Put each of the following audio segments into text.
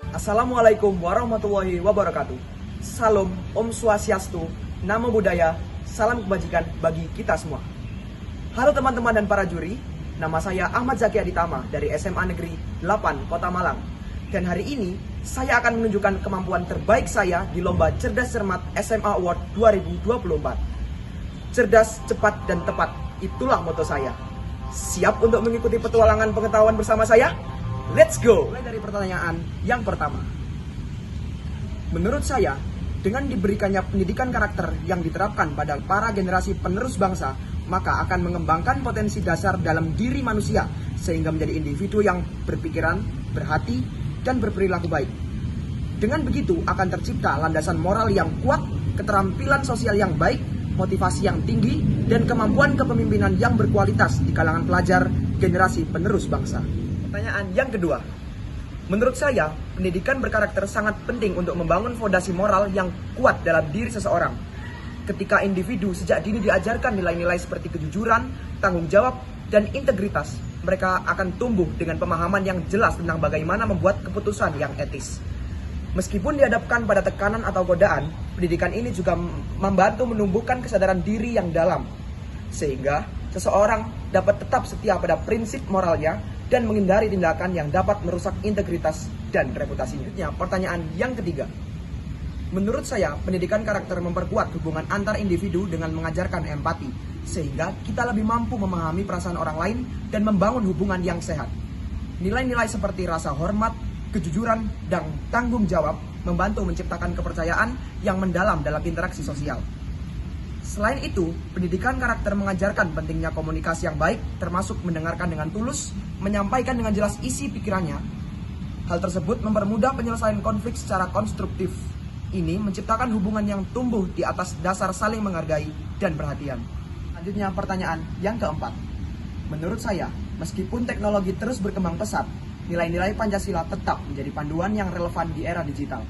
Assalamualaikum warahmatullahi wabarakatuh. Salam, Om Swastiastu, Namo Buddhaya, salam kebajikan bagi kita semua. Halo teman-teman dan para juri, nama saya Ahmad Zaki Aditama dari SMA Negeri 8 Kota Malang. Dan hari ini saya akan menunjukkan kemampuan terbaik saya di Lomba Cerdas Cermat SMA Award 2024. Cerdas, cepat, dan tepat, itulah moto saya. Siap untuk mengikuti petualangan pengetahuan bersama saya? Let's go! Mulai dari pertanyaan yang pertama. Menurut saya, dengan diberikannya pendidikan karakter yang diterapkan pada para generasi penerus bangsa, maka akan mengembangkan potensi dasar dalam diri manusia, sehingga menjadi individu yang berpikiran, berhati, dan berperilaku baik. Dengan begitu, akan tercipta landasan moral yang kuat, keterampilan sosial yang baik, motivasi yang tinggi, dan kemampuan kepemimpinan yang berkualitas di kalangan pelajar generasi penerus bangsa. Pertanyaan yang kedua. Menurut saya, pendidikan berkarakter sangat penting untuk membangun fondasi moral yang kuat dalam diri seseorang. Ketika individu sejak dini diajarkan nilai-nilai seperti kejujuran, tanggung jawab, dan integritas, mereka akan tumbuh dengan pemahaman yang jelas tentang bagaimana membuat keputusan yang etis. Meskipun dihadapkan pada tekanan atau godaan, pendidikan ini juga membantu menumbuhkan kesadaran diri yang dalam, sehingga seseorang dapat tetap setia pada prinsip moralnya dan menghindari tindakan yang dapat merusak integritas dan reputasinya. Pertanyaan yang ketiga. Menurut saya, pendidikan karakter memperkuat hubungan antar individu dengan mengajarkan empati, sehingga kita lebih mampu memahami perasaan orang lain dan membangun hubungan yang sehat. Nilai-nilai seperti rasa hormat, kejujuran, dan tanggung jawab membantu menciptakan kepercayaan yang mendalam dalam interaksi sosial. Selain itu, pendidikan karakter mengajarkan pentingnya komunikasi yang baik, termasuk mendengarkan dengan tulus, menyampaikan dengan jelas isi pikirannya. Hal tersebut mempermudah penyelesaian konflik secara konstruktif. Ini menciptakan hubungan yang tumbuh di atas dasar saling menghargai dan perhatian. Selanjutnya pertanyaan yang keempat. Menurut saya, meskipun teknologi terus berkembang pesat, nilai-nilai Pancasila tetap menjadi panduan yang relevan di era digital.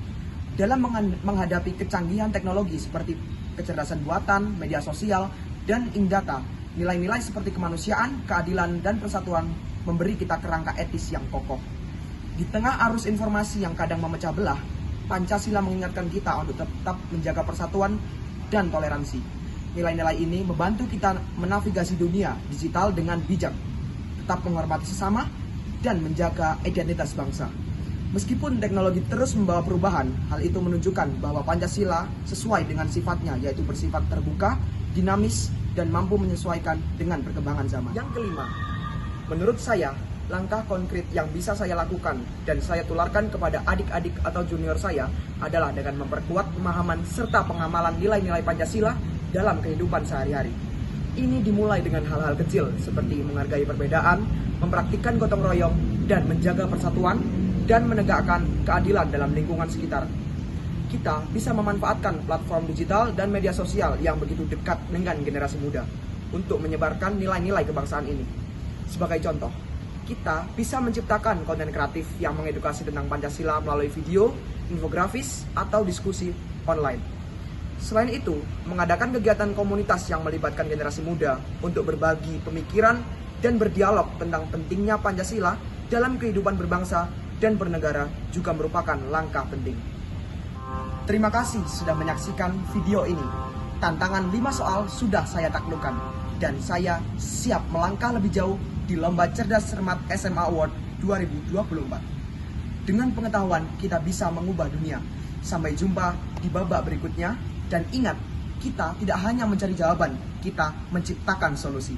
Dalam menghadapi kecanggihan teknologi seperti kecerdasan buatan, media sosial, dan indata, nilai-nilai seperti kemanusiaan, keadilan, dan persatuan memberi kita kerangka etis yang kokoh. Di tengah arus informasi yang kadang memecah belah, Pancasila mengingatkan kita untuk tetap menjaga persatuan dan toleransi. Nilai-nilai ini membantu kita menavigasi dunia digital dengan bijak, tetap menghormati sesama, dan menjaga identitas bangsa. Meskipun teknologi terus membawa perubahan, hal itu menunjukkan bahwa Pancasila sesuai dengan sifatnya, yaitu bersifat terbuka, dinamis, dan mampu menyesuaikan dengan perkembangan zaman. Yang kelima, menurut saya, langkah konkret yang bisa saya lakukan dan saya tularkan kepada adik-adik atau junior saya adalah dengan memperkuat pemahaman serta pengamalan nilai-nilai Pancasila dalam kehidupan sehari-hari. Ini dimulai dengan hal-hal kecil seperti menghargai perbedaan, mempraktikkan gotong royong, dan menjaga persatuan, dan menegakkan keadilan dalam lingkungan sekitar. Kita bisa memanfaatkan platform digital dan media sosial yang begitu dekat dengan generasi muda untuk menyebarkan nilai-nilai kebangsaan ini. Sebagai contoh, kita bisa menciptakan konten kreatif yang mengedukasi tentang Pancasila melalui video, infografis, atau diskusi online. Selain itu, mengadakan kegiatan komunitas yang melibatkan generasi muda untuk berbagi pemikiran dan berdialog tentang pentingnya Pancasila dalam kehidupan berbangsa dan bernegara juga merupakan langkah penting. Terima kasih sudah menyaksikan video ini. Tantangan 5 soal sudah saya taklukkan, dan saya siap melangkah lebih jauh di Lomba Cerdas Cermat SMA Award 2024. Dengan pengetahuan, kita bisa mengubah dunia. Sampai jumpa di babak berikutnya, dan ingat, kita tidak hanya mencari jawaban, kita menciptakan solusi.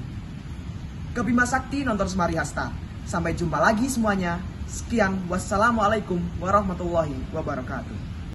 Ke Bima Sakti nonton Semari Hasta. Sampai jumpa lagi semuanya. Sekian, wassalamualaikum warahmatullahi wabarakatuh.